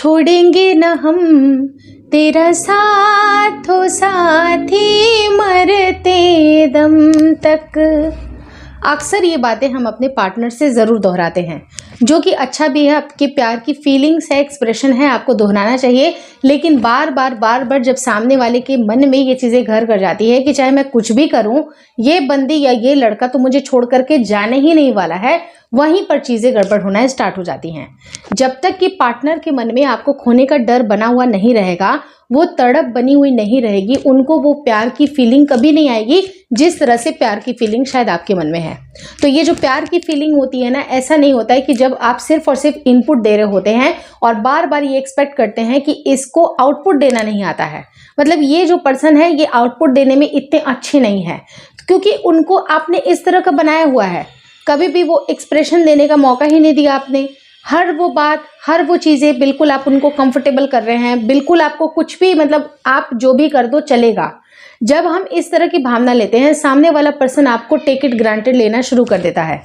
छोड़ेंगे न हम तेरा साथ हो साथी मरते दम तक। अक्सर ये बातें हम अपने पार्टनर से ज़रूर दोहराते हैं, जो कि अच्छा भी है, आपके प्यार की फीलिंग्स है, एक्सप्रेशन है, आपको दोहराना चाहिए। लेकिन बार बार जब सामने वाले के मन में ये चीज़ें घर कर जाती है कि चाहे मैं कुछ भी करूं, ये बंदी या ये लड़का तो मुझे छोड़ करके जाने ही नहीं वाला है, वहीं पर चीज़ें गड़बड़ होना स्टार्ट हो जाती हैं। जब तक कि पार्टनर के मन में आपको खोने का डर बना हुआ नहीं रहेगा, वो तड़प बनी हुई नहीं रहेगी, उनको वो प्यार की फीलिंग कभी नहीं आएगी जिस तरह से प्यार की फीलिंग शायद आपके मन में है। तो ये जो प्यार की फीलिंग होती है ना, ऐसा नहीं होता है कि जब आप सिर्फ और सिर्फ इनपुट दे रहे होते हैं और बार बार ये एक्सपेक्ट करते हैं कि इसको आउटपुट देना नहीं आता है। मतलब ये जो पर्सन है ये आउटपुट देने में इतने अच्छे नहीं है, क्योंकि उनको आपने इस तरह का बनाया हुआ है, कभी भी वो एक्सप्रेशन देने का मौका ही नहीं दिया आपने। हर वो बात, हर वो चीज़ें बिल्कुल आप उनको कंफर्टेबल कर रहे हैं, बिल्कुल आपको कुछ भी, मतलब आप जो भी कर दो चलेगा। जब हम इस तरह की भावना लेते हैं, सामने वाला पर्सन आपको टेक इट ग्रांटेड लेना शुरू कर देता है।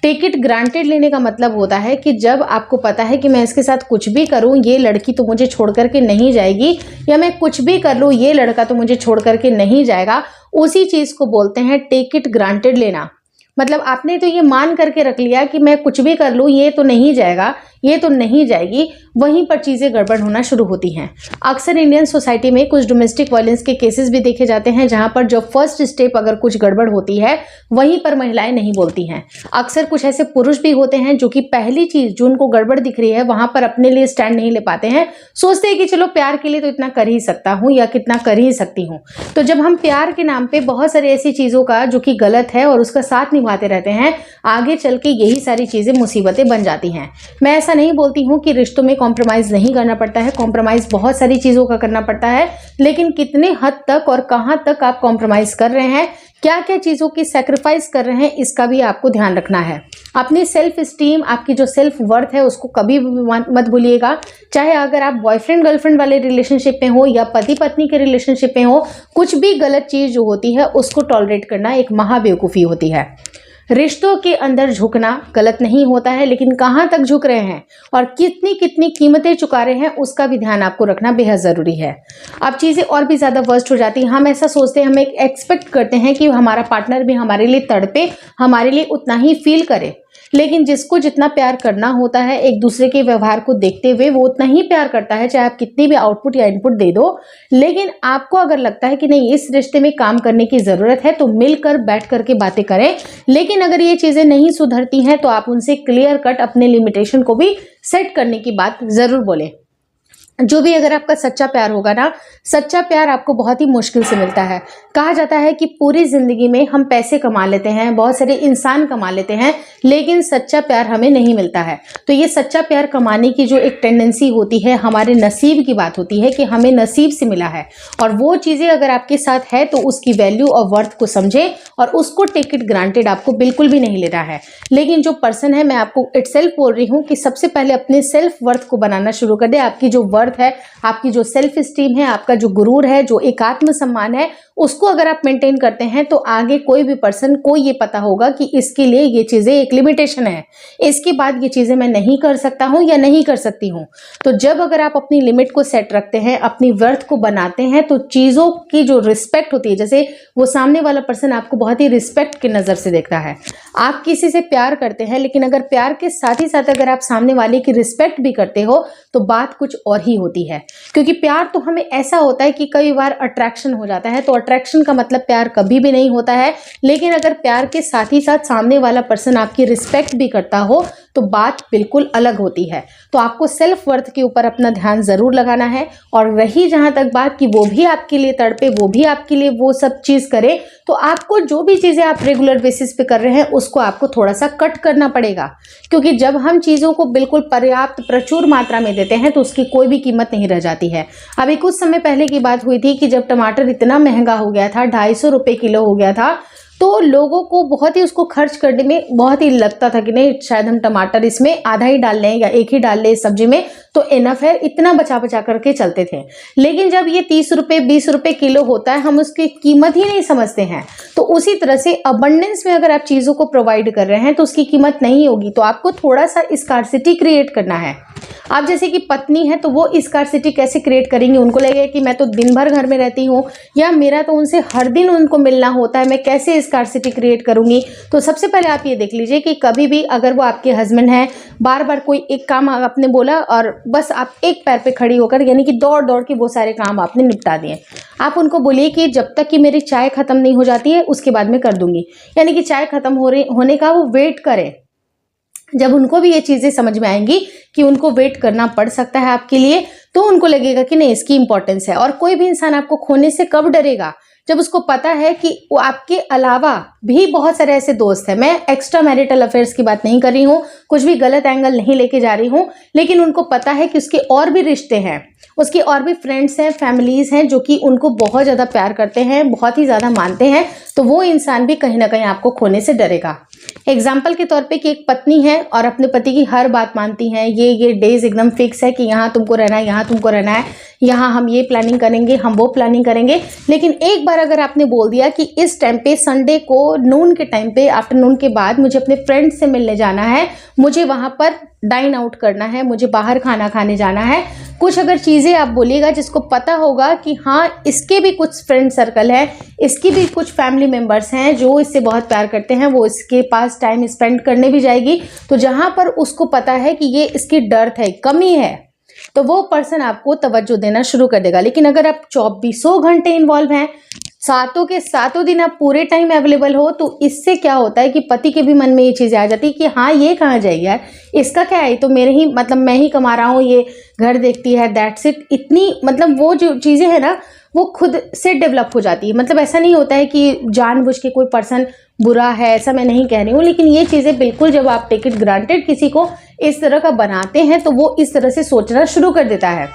टेक इट ग्रांटेड लेने का मतलब होता है कि जब आपको पता है कि मैं इसके साथ कुछ भी करूं, ये लड़की तो मुझे छोड़ करके नहीं जाएगी, या मैं कुछ भी कर लूं, ये लड़का तो मुझे छोड़ करके नहीं जाएगा, उसी चीज़ को बोलते हैं टेक इट ग्रांटेड लेना। मतलब आपने तो ये मान करके रख लिया कि मैं कुछ भी कर लूँ, ये तो नहीं जाएगा, ये तो नहीं जाएगी, वहीं पर चीज़ें गड़बड़ होना शुरू होती हैं। अक्सर इंडियन सोसाइटी में कुछ डोमेस्टिक वायलेंस के केसेस भी देखे जाते हैं, जहां पर जो फर्स्ट स्टेप अगर कुछ गड़बड़ होती है, वहीं पर महिलाएं नहीं बोलती हैं। अक्सर कुछ ऐसे पुरुष भी होते हैं जो कि पहली चीज़ जो उनको गड़बड़ दिख रही है वहां पर अपने लिए स्टैंड नहीं ले पाते हैं, सोचते हैं कि चलो प्यार के लिए तो इतना कर ही सकता हूँ या कितना कर ही सकती हूँ। तो जब हम प्यार के नाम पर बहुत सारी ऐसी चीज़ों का जो कि गलत है और उसका साथ निभाते रहते हैं, आगे चल के यही सारी चीज़ें मुसीबतें बन जाती हैं। मैं ऐसा नहीं बोलती हूँ कि रिश्तों में कॉम्प्रोमाइज़ नहीं करना पड़ता है, कॉम्प्रोमाइज़ बहुत सारी चीज़ों का करना पड़ता है, लेकिन कितने हद तक और कहाँ तक आप कॉम्प्रोमाइज़ कर रहे हैं, क्या क्या चीज़ों की सैक्रिफाइस कर रहे हैं, इसका भी आपको ध्यान रखना है। अपनी सेल्फ स्टीम, आपकी जो सेल्फ वर्थ है, उसको कभी भी मत भूलिएगा। चाहे अगर आप बॉयफ्रेंड गर्लफ्रेंड वाले रिलेशनशिप में हो या पति पत्नी के रिलेशनशिप में हो, कुछ भी गलत चीज़ जो होती है उसको टॉलरेट करना एक महाबेवकूफ़ी होती है। रिश्तों के अंदर झुकना गलत नहीं होता है, लेकिन कहाँ तक झुक रहे हैं और कितनी कितनी कीमतें चुका रहे हैं, उसका भी ध्यान आपको रखना बेहद ज़रूरी है। अब चीज़ें और भी ज़्यादा वर्स्ट हो जाती हैं। हम ऐसा सोचते हैं, हम एक एक्सपेक्ट करते हैं कि हमारा पार्टनर भी हमारे लिए तड़पे, हमारे लिए उतना ही फील करे, लेकिन जिसको जितना प्यार करना होता है एक दूसरे के व्यवहार को देखते हुए, वो उतना ही प्यार करता है, चाहे आप कितनी भी आउटपुट या इनपुट दे दो। लेकिन आपको अगर लगता है कि नहीं, इस रिश्ते में काम करने की ज़रूरत है, तो मिलकर बैठ करके बातें करें। लेकिन अगर ये चीज़ें नहीं सुधरती हैं तो आप उनसे क्लियर कट अपने लिमिटेशन को भी सेट करने की बात ज़रूर बोलें। जो भी अगर आपका सच्चा प्यार होगा ना, सच्चा प्यार आपको बहुत ही मुश्किल से मिलता है। कहा जाता है कि पूरी ज़िंदगी में हम पैसे कमा लेते हैं, बहुत सारे इंसान कमा लेते हैं, लेकिन सच्चा प्यार हमें नहीं मिलता है। तो ये सच्चा प्यार कमाने की जो एक टेंडेंसी होती है, हमारे नसीब की बात होती है कि हमें नसीब से मिला है, और वो चीज़ें अगर आपके साथ है तो उसकी वैल्यू और वर्थ को समझें और उसको टेक इट ग्रांटेड आपको बिल्कुल भी नहीं लेना है। लेकिन जो पर्सन है, मैं आपको इटसेल्फ बोल रही हूँ कि सबसे पहले अपने सेल्फ वर्थ को बनाना शुरू कर दे। आपकी जो वर्थ है, आपकी जो सेल्फ स्टीम है, आपका जो गुरूर है, जो एक आत्मसम्मान है, उसको अगर आप मेंटेन करते हैं तो आगे कोई भी पर्सन को ये पता होगा कि इसके लिए ये चीज़ें एक लिमिटेशन है, इसके बाद ये चीज़ें मैं नहीं कर सकता हूँ या नहीं कर सकती हूँ। तो जब अगर आप अपनी लिमिट को सेट रखते हैं, अपनी वर्थ को बनाते हैं, तो चीज़ों की जो रिस्पेक्ट होती है, जैसे वो सामने वाला पर्सन आपको बहुत ही रिस्पेक्ट की नज़र से देखता है। आप किसी से प्यार करते हैं, लेकिन अगर प्यार के साथ ही साथ अगर आप सामने वाले की रिस्पेक्ट भी करते हो तो बात कुछ और ही होती है। क्योंकि प्यार तो हमें ऐसा होता है कि कई बार अट्रैक्शन हो जाता है, तो अट्रैक्शन का मतलब प्यार कभी भी नहीं होता है। लेकिन अगर प्यार के साथ ही साथ सामने वाला पर्सन आपकी रिस्पेक्ट भी करता हो तो बात बिल्कुल अलग होती है। तो आपको सेल्फ वर्थ के ऊपर अपना ध्यान ज़रूर लगाना है। और रही जहाँ तक बात कि वो भी आपके लिए तड़पे, वो भी आपके लिए वो सब चीज़ करे, तो आपको जो भी चीज़ें आप रेगुलर बेसिस पे कर रहे हैं उसको आपको थोड़ा सा कट करना पड़ेगा। क्योंकि जब हम चीज़ों को बिल्कुल पर्याप्त प्रचुर मात्रा में देते हैं तो उसकी कोई भी कीमत नहीं रह जाती है। अभी कुछ समय पहले की बात हुई थी कि जब टमाटर इतना महंगा हो गया था, 250 रुपये किलो हो गया था, तो लोगों को बहुत ही उसको खर्च करने में बहुत ही लगता था कि नहीं शायद हम टमाटर इसमें आधा ही डाल लें या एक ही डाल लें इस सब्जी में तो इनफ है, इतना बचा बचा करके चलते थे। लेकिन जब ये 30 रुपये 20 रुपये किलो होता है हम उसकी कीमत ही नहीं समझते हैं। तो उसी तरह से अबंडेंस में अगर आप चीज़ों को प्रोवाइड कर रहे हैं तो उसकी कीमत नहीं होगी। तो आपको थोड़ा सा स्कार्सिटी क्रिएट करना है। आप जैसे कि पत्नी है तो वो स्कार्सिटी कैसे क्रिएट करेंगी, उनको लगेगा कि मैं तो दिन भर घर में रहती हूँ या मेरा तो उनसे हर दिन उनको मिलना होता है, मैं कैसे स्कार्सिटी क्रिएट करूँगी। तो सबसे पहले आप ये देख लीजिए कि कभी भी अगर वो आपके हस्बैंड हैं, बार बार कोई एक काम आपने बोला और बस आप एक पैर पे खड़ी होकर यानी कि दौड़ दौड़ के वो सारे काम आपने निपटा दिए, आप उनको बोलिए कि जब तक कि मेरी चाय ख़त्म नहीं हो जाती है उसके बाद मैं कर दूंगी, यानी कि चाय ख़त्म होने का वो वेट करें। जब उनको भी ये चीज़ें समझ में आएंगी कि उनको वेट करना पड़ सकता है आपके लिए, तो उनको लगेगा कि नहीं इसकी इंपॉर्टेंस है। और कोई भी इंसान आपको खोने से कब डरेगा, जब उसको पता है कि वो आपके अलावा भी बहुत सारे ऐसे दोस्त हैं। मैं एक्स्ट्रा मैरिटल अफेयर्स की बात नहीं कर रही हूँ, कुछ भी गलत एंगल नहीं लेके जा रही हूँ, लेकिन उनको पता है कि उसके और भी रिश्ते हैं, उसके और भी फ्रेंड्स हैं, फैमिलीज़ हैं जो कि उनको बहुत ज़्यादा प्यार करते हैं, बहुत ही ज़्यादा मानते हैं। तो वो इंसान भी कहीं ना कहीं आपको खोने से डरेगा। एग्जाम्पल के तौर पे कि एक पत्नी है और अपने पति की हर बात मानती हैं, ये डेज एकदम फिक्स है कि यहाँ तुमको रहना है, यहाँ तुमको रहना है, यहाँ हम ये प्लानिंग करेंगे, हम वो प्लानिंग करेंगे। लेकिन एक बार अगर आपने बोल दिया कि इस टाइम पे संडे को नून के टाइम पे आफ्टरनून के बाद मुझे अपने फ्रेंड से मिलने जाना है, मुझे वहाँ पर डाइन आउट करना है, मुझे बाहर खाना खाने जाना है, कुछ अगर चीज़ें आप बोलिएगा जिसको पता होगा कि हाँ इसके भी कुछ फ्रेंड सर्कल है, इसकी भी कुछ फैमिली मेम्बर्स हैं जो इससे बहुत प्यार करते हैं, वो इसके पास टाइम स्पेंड करने भी जाएगी। तो जहाँ पर उसको पता है कि ये इसकी डर्थ है, कमी है, तो वो पर्सन आपको तवज्जो देना शुरू कर देगा। लेकिन अगर आप 24 घंटे इन्वॉल्व हैं, सातों के सातों दिन आप पूरे टाइम अवेलेबल हो, तो इससे क्या होता है कि पति के भी मन में ये चीज़ें आ जाती है कि हाँ ये कहाँ जाएगी यार, इसका क्या है, तो मेरे ही मतलब मैं ही कमा रहा हूँ, ये घर देखती है, दैट्स इट। इतनी मतलब वो जो चीज़ें हैं ना वो खुद से डेवलप हो जाती है। मतलब ऐसा नहीं होता है कि जानबूझ के कोई पर्सन बुरा है, ऐसा मैं नहीं कह रही हूँ, लेकिन ये चीज़ें बिल्कुल जब आप टेक इट ग्रांटेड किसी को इस तरह का बनाते हैं तो वो इस तरह से सोचना शुरू कर देता है।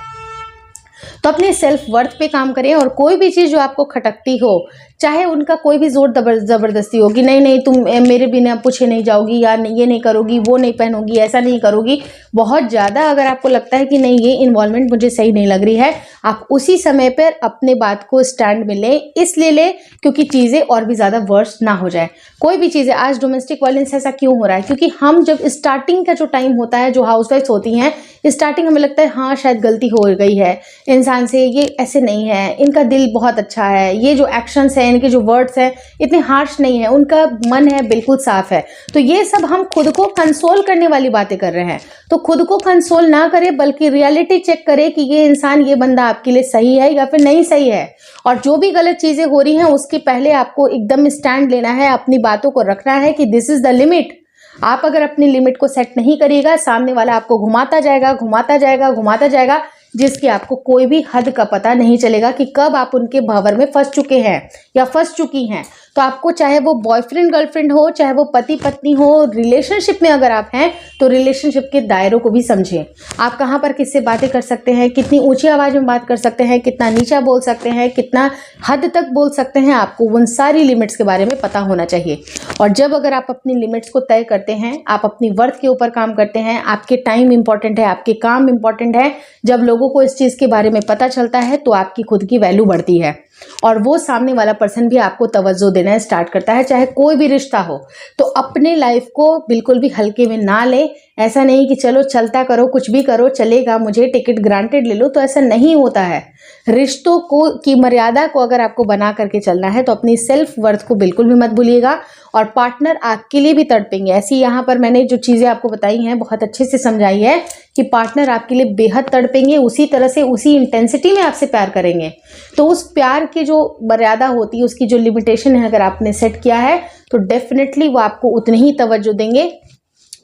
तो अपने सेल्फ वर्थ पे काम करें और कोई भी चीज़ जो आपको खटकती हो, चाहे उनका कोई भी जोर ज़बरदस्ती हो कि नहीं तुम मेरे बिना पूछे नहीं जाओगी, या ये नहीं करोगी, वो नहीं पहनोगी, ऐसा नहीं करोगी, बहुत ज़्यादा अगर आपको लगता है कि नहीं ये इन्वॉल्वमेंट मुझे सही नहीं लग रही है, आप उसी समय पर अपने बात को स्टैंड में लें। इसलिए लें क्योंकि चीज़ें और भी ज़्यादा वर्स ना हो जाए। कोई भी चीज़ें आज डोमेस्टिक वायलेंस ऐसा क्यों हो रहा है, क्योंकि हम जब स्टार्टिंग का जो टाइम होता है, जो हाउसवाइफ्स होती हैं, स्टार्टिंग हमें लगता है हाँ शायद गलती हो गई है इंसान से, ये ऐसे नहीं है, इनका दिल बहुत अच्छा है, ये जो एक्शंस हैं, इनके जो वर्ड्स हैं इतने हार्श नहीं है, उनका मन है बिल्कुल साफ है। तो ये सब हम खुद को कंसोल करने वाली बातें कर रहे हैं। तो खुद को कंसोल ना करें बल्कि रियलिटी चेक करें कि ये इंसान, ये बंदा आपके लिए सही है या फिर नहीं सही है। और जो भी गलत चीज़ें हो रही हैं उसके पहले आपको एकदम स्टैंड लेना है, अपनी बातों को रखना है कि दिस इज़ द लिमिट। आप अगर अपनी लिमिट को सेट नहीं करिएगा, सामने वाला आपको घुमाता जाएगा, घुमाता जाएगा, घुमाता जाएगा, जिसकी आपको कोई भी हद का पता नहीं चलेगा कि कब आप उनके भंवर में फंस चुके हैं या फंस चुकी हैं। तो आपको चाहे वो बॉयफ्रेंड गर्लफ्रेंड हो, चाहे वो पति पत्नी हो, रिलेशनशिप में अगर आप हैं तो रिलेशनशिप के दायरों को भी समझें। आप कहाँ पर किससे बातें कर सकते हैं, कितनी ऊंची आवाज़ में बात कर सकते हैं, कितना नीचा बोल सकते हैं, कितना हद तक बोल सकते हैं, आपको उन सारी लिमिट्स के बारे में पता होना चाहिए। और जब अगर आप अपनी लिमिट्स को तय करते हैं, आप अपनी वर्थ के ऊपर काम करते हैं, आपके टाइम इंपॉर्टेंट है, आपके काम इंपॉर्टेंट है, जब लोगों को इस चीज़ के बारे में पता चलता है तो आपकी खुद की वैल्यू बढ़ती है और वो सामने वाला पर्सन भी आपको तवज्जो देना स्टार्ट करता है, चाहे कोई भी रिश्ता हो। तो अपने लाइफ को बिल्कुल भी हल्के में ना ले। ऐसा नहीं कि चलो चलता करो, कुछ भी करो चलेगा, मुझे टिकट ग्रांटेड ले लो, तो ऐसा नहीं होता है। रिश्तों को की मर्यादा को अगर आपको बना करके चलना है तो अपनी सेल्फ वर्थ को बिल्कुल भी मत भूलिएगा। और पार्टनर आपके लिए भी तड़पेंगे। ऐसी यहाँ पर मैंने जो चीज़ें आपको बताई हैं बहुत अच्छे से समझाई है कि पार्टनर आपके लिए बेहद तड़पेंगे, उसी तरह से उसी इंटेंसिटी में आपसे प्यार करेंगे। तो उस प्यार की जो मर्यादा होती है, उसकी जो लिमिटेशन है, अगर आपने सेट किया है तो डेफिनेटली वो आपको उतनी ही तवज्जो देंगे।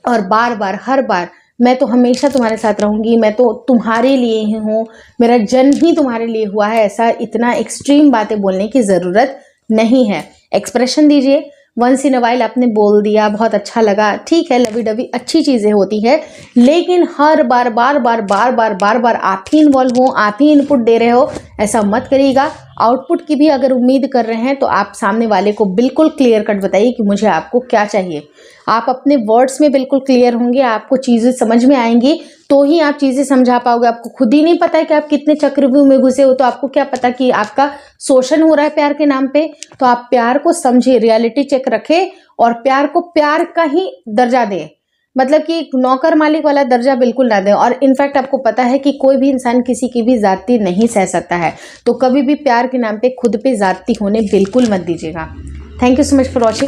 और बार बार हर बार मैं तो हमेशा तुम्हारे साथ रहूँगी, मैं तो तुम्हारे लिए ही हूँ, मेरा जन्म ही तुम्हारे लिए हुआ है, ऐसा इतना एक्सट्रीम बातें बोलने की ज़रूरत नहीं है। एक्सप्रेशन दीजिए, वंस इन अ वाइल आपने बोल दिया, बहुत अच्छा लगा, ठीक है, लवी डवी अच्छी चीज़ें होती है, लेकिन हर बार बार बार बार बार बार बार आप ही इन्वॉल्व हो, आप ही इनपुट दे रहे हो, ऐसा मत करिएगा। आउटपुट की भी अगर उम्मीद कर रहे हैं तो आप सामने वाले को बिल्कुल क्लियर कट बताइए कि मुझे आपको क्या चाहिए। आप अपने वर्ड्स में बिल्कुल क्लियर होंगे, आपको चीज़ें समझ में आएंगी, तो ही आप चीज़ें समझा पाओगे। आपको खुद ही नहीं पता है कि आप कितने चक्रव्यूह में घुसे हो, तो आपको क्या पता कि आपका शोषण हो रहा है प्यार के नाम पे। तो आप प्यार को समझे, रियलिटी चेक रखें और प्यार को प्यार का ही दर्जा दें, मतलब कि नौकर मालिक वाला दर्जा बिल्कुल ना दें। और इनफैक्ट आपको पता है कि कोई भी इंसान किसी की भी जाति नहीं सह सकता है, तो कभी भी प्यार के नाम पे खुद पे जाति होने बिल्कुल मत दीजिएगा। Thank you so much for watching.